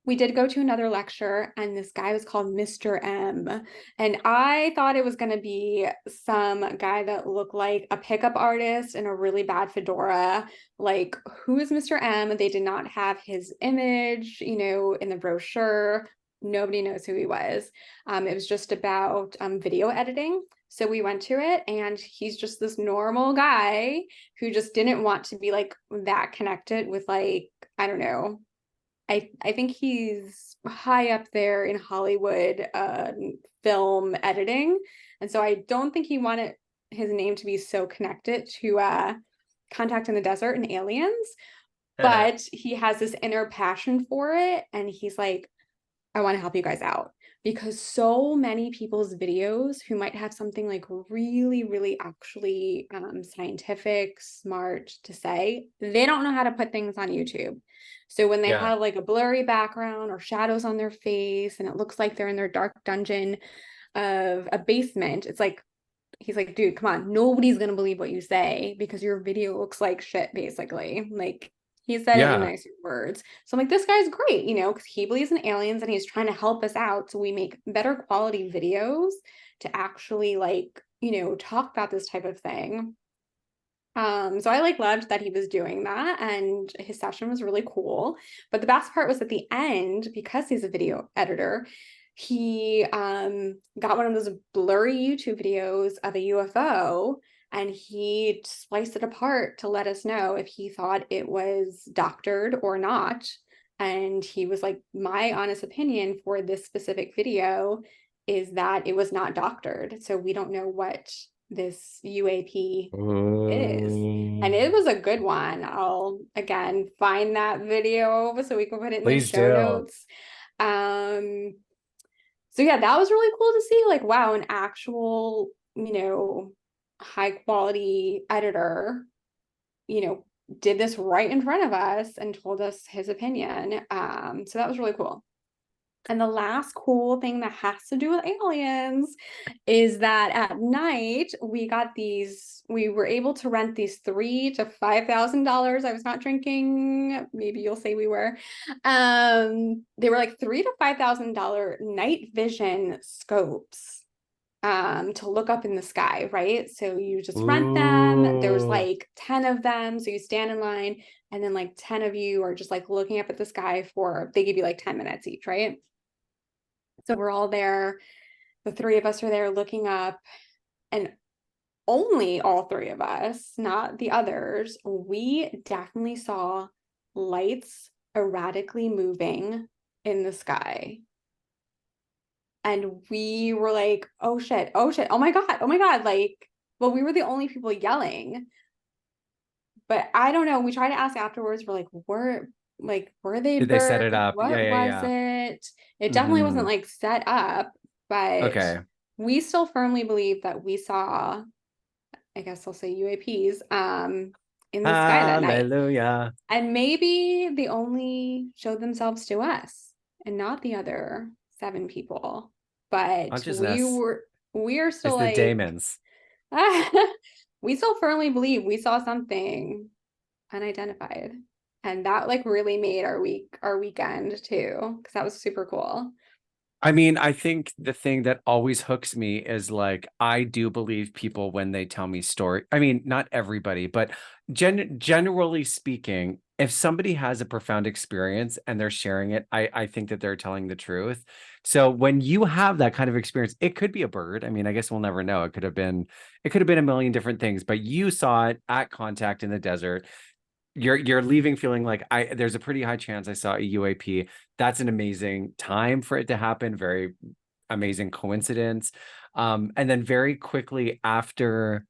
we did go to another lecture, and this guy was called Mr. M. And I thought it was going to be some guy that looked like a pickup artist in a really bad fedora. Like, who is Mr. M? They did not have his image, in the brochure. Nobody knows who he was. It was just about video editing. So we went to it, and he's just this normal guy who just didn't want to be like that connected with, like, I don't know. I think he's high up there in Hollywood film editing. And so I don't think he wanted his name to be so connected to Contact in the Desert and aliens, but he has this inner passion for it. And he's like, I want to help you guys out, because so many people's videos who might have something like really, really actually scientific, smart to say, they don't know how to put things on YouTube. So when they Yeah. have like a blurry background or shadows on their face and it looks like they're in their dark dungeon of a basement, it's like, he's like, dude, come on, nobody's gonna believe what you say because your video looks like shit, basically. Like, he said it in Yeah. nicer words. So I'm like, this guy's great, because he believes in aliens and he's trying to help us out so we make better quality videos to actually, like, talk about this type of thing. So I like loved that he was doing that, and his session was really cool. But the best part was at the end, because he's a video editor, he got one of those blurry YouTube videos of a UFO, and he spliced it apart to let us know if he thought it was doctored or not. And he was like, my honest opinion for this specific video is that it was not doctored. So we don't know what this UAP is. And Ooh. it was a good one. I'll again find that video so we can put it in the Please show do. notes. So yeah, that was really cool to see. Like, wow, an actual, high quality editor, did this right in front of us and told us his opinion. So that was really cool. And the last cool thing that has to do with aliens is that at night we were able to rent these $3,000 to $5,000. I was not drinking. Maybe you'll say we were. They were like $3,000 to $5,000 night vision scopes to look up in the sky, right? So you just rent them. There's Ooh. like 10 of them. So you stand in line, and then like 10 of you are just like looking up at the sky they give you like 10 minutes each, right? So we're all there. The three of us are there looking up, and only all three of us, not the others, we definitely saw lights erratically moving in the sky. And we were like, oh shit, oh shit, oh my God, oh my God. Like, well, we were the only people yelling. But I don't know. We tried to ask afterwards. We're like, were they Did they set it birds? up? Yeah, What yeah, was yeah. it? It definitely wasn't Hmm. like set up, but Okay. we still firmly believe that we saw, I guess I'll say UAPs, in the sky that night. Hallelujah. And maybe they only showed themselves to us and not the other 7 people. But Consciousness we are is still the like, daemons. we still firmly believe we saw something unidentified. And that like really made our weekend too, because that was super cool. I mean, I think the thing that always hooks me is like I do believe people when they tell me story. I mean, not everybody, but generally speaking, if somebody has a profound experience and they're sharing it, I think that they're telling the truth. So when you have that kind of experience, it could be a bird. I mean, I guess we'll never know. It could have been a million different things, but you saw it at Contact in the Desert. You're leaving feeling like there's a pretty high chance I saw a UAP. That's an amazing time for it to happen. Very amazing coincidence. And then very quickly after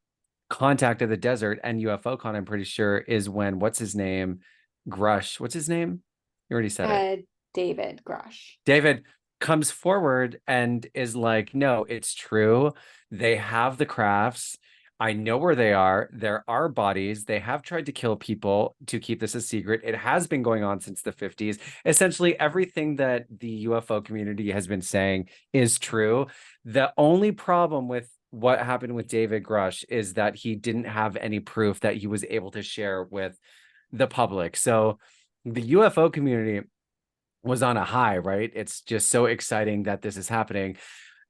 Contact of the Desert and UFO Con, I'm pretty sure is when what's his name? Grush. What's his name? You already said it. Uh, David Grush. David comes forward and is like, no, it's true. They have the crafts. I know where they are. There are bodies. They have tried to kill people to keep this a secret. It has been going on since the 50s. Essentially, everything that the UFO community has been saying is true. The only problem with what happened with David Grush is that he didn't have any proof that he was able to share with the public. So the UFO community was on a high, right? It's just so exciting that this is happening.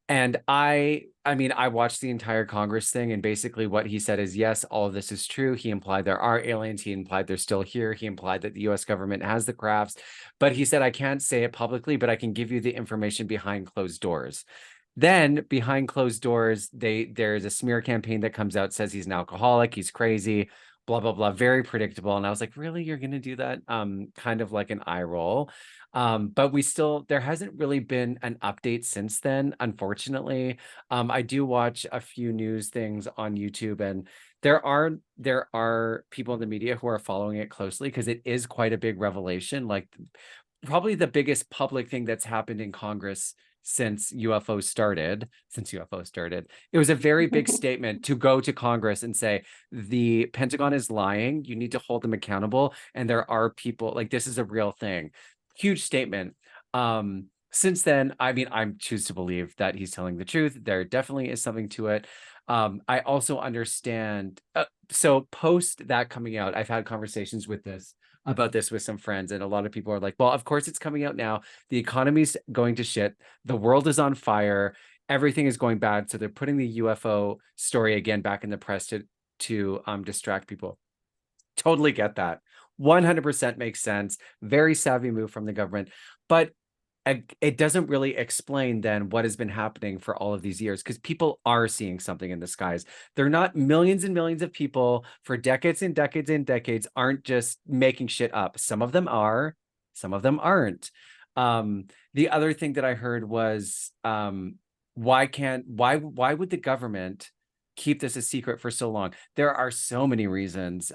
And I mean, I watched the entire Congress thing, and basically what he said is, yes, all of this is true. He implied there are aliens. He implied they're still here. He implied that the US government has the crafts, but he said, I can't say it publicly, but I can give you the information behind closed doors. Then behind closed doors, there's a smear campaign that comes out, says he's an alcoholic, he's crazy, blah, blah, blah, very predictable. And I was like, really, you're gonna do that? Kind of like an eye roll. But there hasn't really been an update since then, unfortunately. I do watch a few news things on YouTube, and there are people in the media who are following it closely because it is quite a big revelation. Like probably the biggest public thing that's happened in Congress since UFO started. It was a very big statement to go to Congress and say, the Pentagon is lying. You need to hold them accountable. And there are people like this is a real thing. Huge statement. Since then, I mean, I choose to believe that he's telling the truth. There definitely is something to it. I also understand. So post that coming out, I've had conversations about this with some friends, and a lot of people are like, well, of course it's coming out now. The economy's going to shit. The world is on fire. Everything is going bad. So they're putting the UFO story again back in the press to distract people. Totally get that. 100% makes sense. Very savvy move from the government. But it doesn't really explain then what has been happening for all of these years, because people are seeing something in the skies. They're not millions and millions of people for decades and decades and decades aren't just making shit up. Some of them are, some of them aren't. The other thing that I heard was why would the government keep this a secret for so long? There are so many reasons.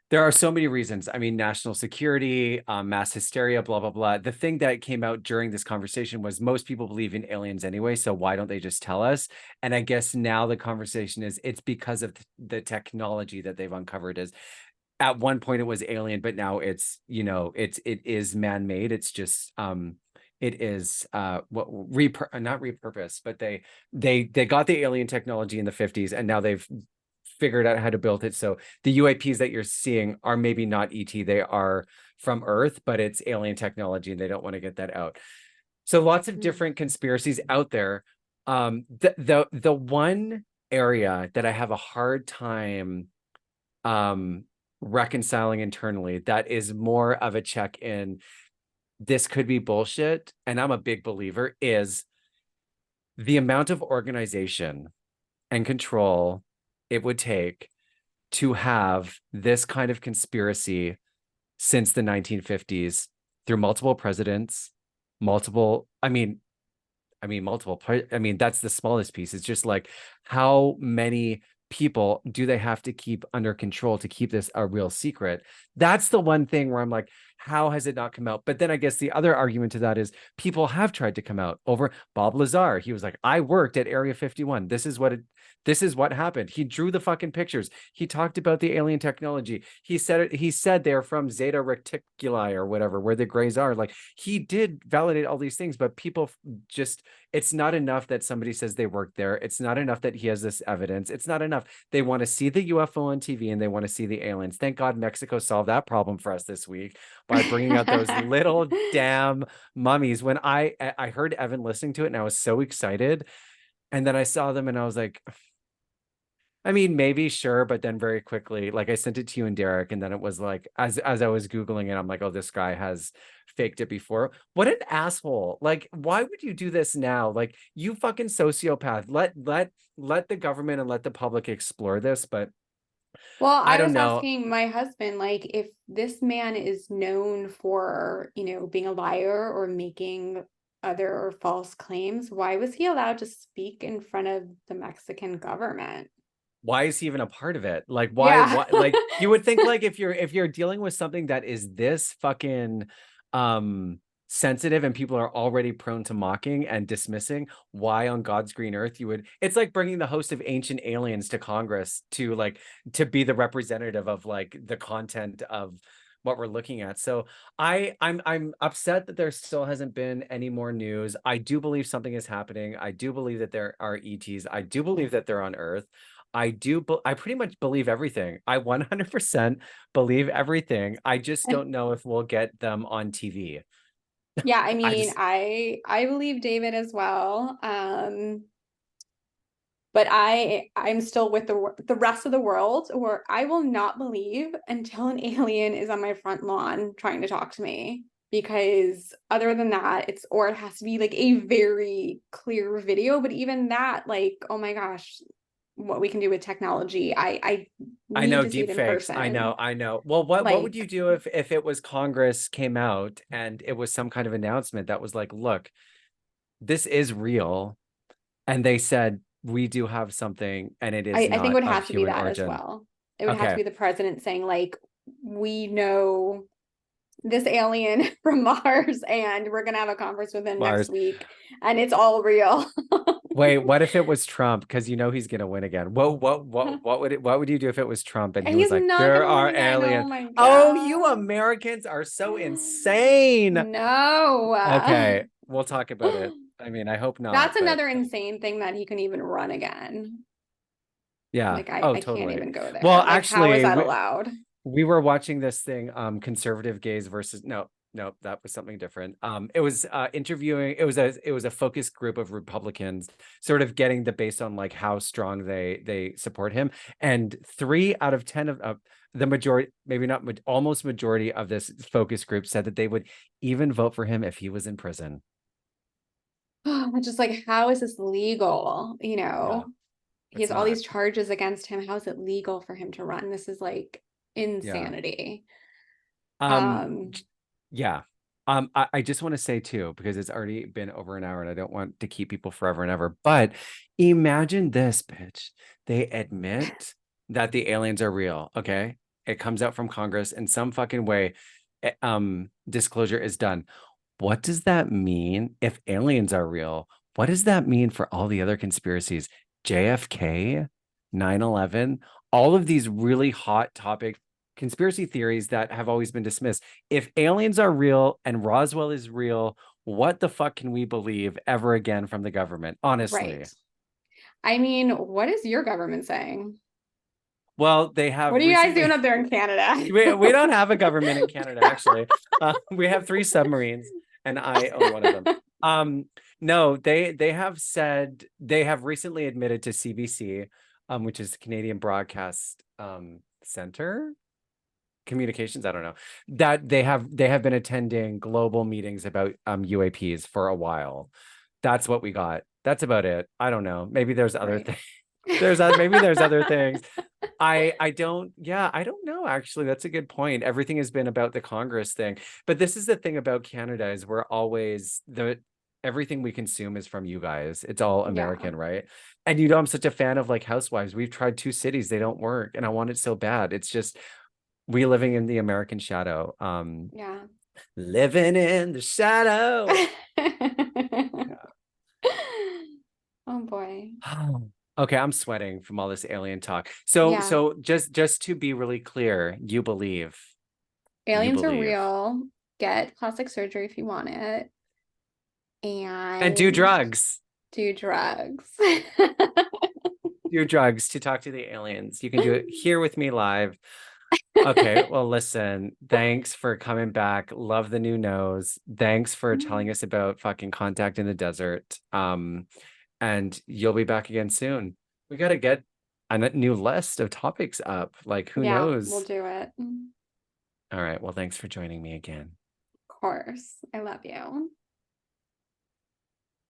There are so many reasons. I mean, national security, mass hysteria, blah, blah, blah. The thing that came out during this conversation was most people believe in aliens anyway, so why don't they just tell us? And I guess now the conversation is it's because of the technology that they've uncovered. Is at one point it was alien, but now it's, it is man-made. It's just it is not repurposed, but they got the alien technology in the 50s, and now they've figured out how to build it. So the UAPs that you're seeing are maybe not ET, they are from Earth, but it's alien technology and they don't want to get that out. So lots of different conspiracies out there. The one area that I have a hard time reconciling internally that is more of a check in, this could be bullshit, and I'm a big believer, is the amount of organization and control it would take to have this kind of conspiracy since the 1950s through multiple presidents, multiple, that's the smallest piece. It's just like, how many people do they have to keep under control to keep this a real secret? That's the one thing where I'm like, how has it not come out? But then I guess the other argument to that is people have tried to come out. Over Bob Lazar, he was like, I worked at Area 51. This is what happened. He drew the fucking pictures. He talked about the alien technology. He said they're from Zeta Reticuli or whatever, where the grays are. Like, he did validate all these things, but people just, it's not enough that somebody says they worked there. It's not enough that he has this evidence. It's not enough. They want to see the UFO on TV and they want to see the aliens. Thank God Mexico solved that problem for us this week by bringing out those little damn mummies. When I heard Evan listening to it, and I was so excited, and then I saw them and I was like, I mean, maybe, sure, but then very quickly, like I sent it to you and Derek, and then it was like, as I was Googling it, I'm like, oh, this guy has faked it before. What an asshole. Like, why would you do this now? Like, you fucking sociopath. Let the government and let the public explore this, but Well, I I don't was know. asking my husband, like, if this man is known for, being a liar or making other false claims, why was he allowed to speak in front of the Mexican government? Why is he even a part of it? Like, Yeah. why, like, you would think, like, if you're dealing with something that is this fucking sensitive and people are already prone to mocking and dismissing, why on God's green earth you would, it's like bringing the host of Ancient Aliens to Congress to be the representative of like the content of what we're looking at. So I'm upset that there still hasn't been any more news. I do believe something is happening. I do believe that there are ETs. I do believe that they're on Earth. I pretty much believe everything. I 100% believe everything. I just don't know if we'll get them on TV. Yeah, I I mean, just I believe David as well. But I'm still with the rest of the world, where I will not believe until an alien is on my front lawn trying to talk to me. Because other than that, or it has to be like a very clear video. But even that, like, oh my gosh, what we can do with technology. I I need know to see it deep in fakes. I know, person. I know. Well, what would Like, you do if it was Congress came out and it was some kind of announcement that was like, look, this is real, and they said we do have something and it is I think it not would of have to be human that as origin. well. It would have to Okay. be the president saying, like, we know this alien from Mars and we're gonna have a conference with him next Mars. week and it's all real. Wait, what if it was Trump? Because you know he's gonna win again. What would you do if it was Trump and he was He's like, not there gonna win are again. Oh aliens? my Oh, you God. Americans are so insane. No. Okay, we'll talk about it. I mean, I hope not, That's but another insane thing that he can even run again. yeah. Like Oh, I can't totally. even go Well, there. Like, how is actually, that allowed? we were watching this thing, conservative gays versus no, that was something different. It was interviewing, it was a focus group of Republicans, sort of getting the based on like how strong they support him. And 3 out of 10 of the majority, maybe not almost majority of this focus group said that they would even vote for him if he was in prison. Just like, how is this legal? Yeah, He it's has all not. these charges against him. How is it legal for him to run? This is like Yeah. insanity. Um, Um, yeah. I just want to say too, because it's already been over an hour and I don't want to keep people forever and ever, but imagine this, bitch. They admit that the aliens are real. Okay. It comes out from Congress in some fucking way. Disclosure is done. What does that mean if aliens are real? What does that mean for all the other conspiracies? JFK, 9/11, all of these really hot topic conspiracy theories that have always been dismissed. If aliens are real and Roswell is real, what the fuck can we believe ever again from the government? Honestly. right. I mean, what is your government saying? Well, they What have are you guys doing recently, up there in Canada? we don't have a government in Canada, actually. We have 3 submarines, and I own one of them. Um, no, they have said they have recently admitted to CBC, which is Canadian Broadcast Center Communications. I don't know that they have been attending global meetings about UAPs for a while. That's what we got. That's about it. I don't know. Maybe there's other Right. things. Maybe there's other things. I don't, yeah, I don't know, actually. That's a good point. Everything has been about the Congress thing. But this is the thing about Canada is we're always the everything we consume is from you guys. It's all Yeah. American, right? And you know, I'm such a fan of like Housewives. We've tried 2 cities, they don't work, and I want it so bad. It's just we living in the American shadow. Yeah. Living in the shadow. Oh boy. Okay, I'm sweating from all this alien talk. So Yeah. so just to be really clear, you believe. You Aliens are believe. real. Get plastic surgery if you want it. And do And drugs. do drugs. Do drugs to talk to the aliens. You can do it here with me live. Okay, well, listen, thanks for coming back. Love the new nose. Thanks for telling us about fucking Contact in the Desert. And you'll be back again soon. We got to get a new list of topics up. Like, who Yeah, we'll knows? do it. All right, well, thanks for joining me again. Of course. I love you.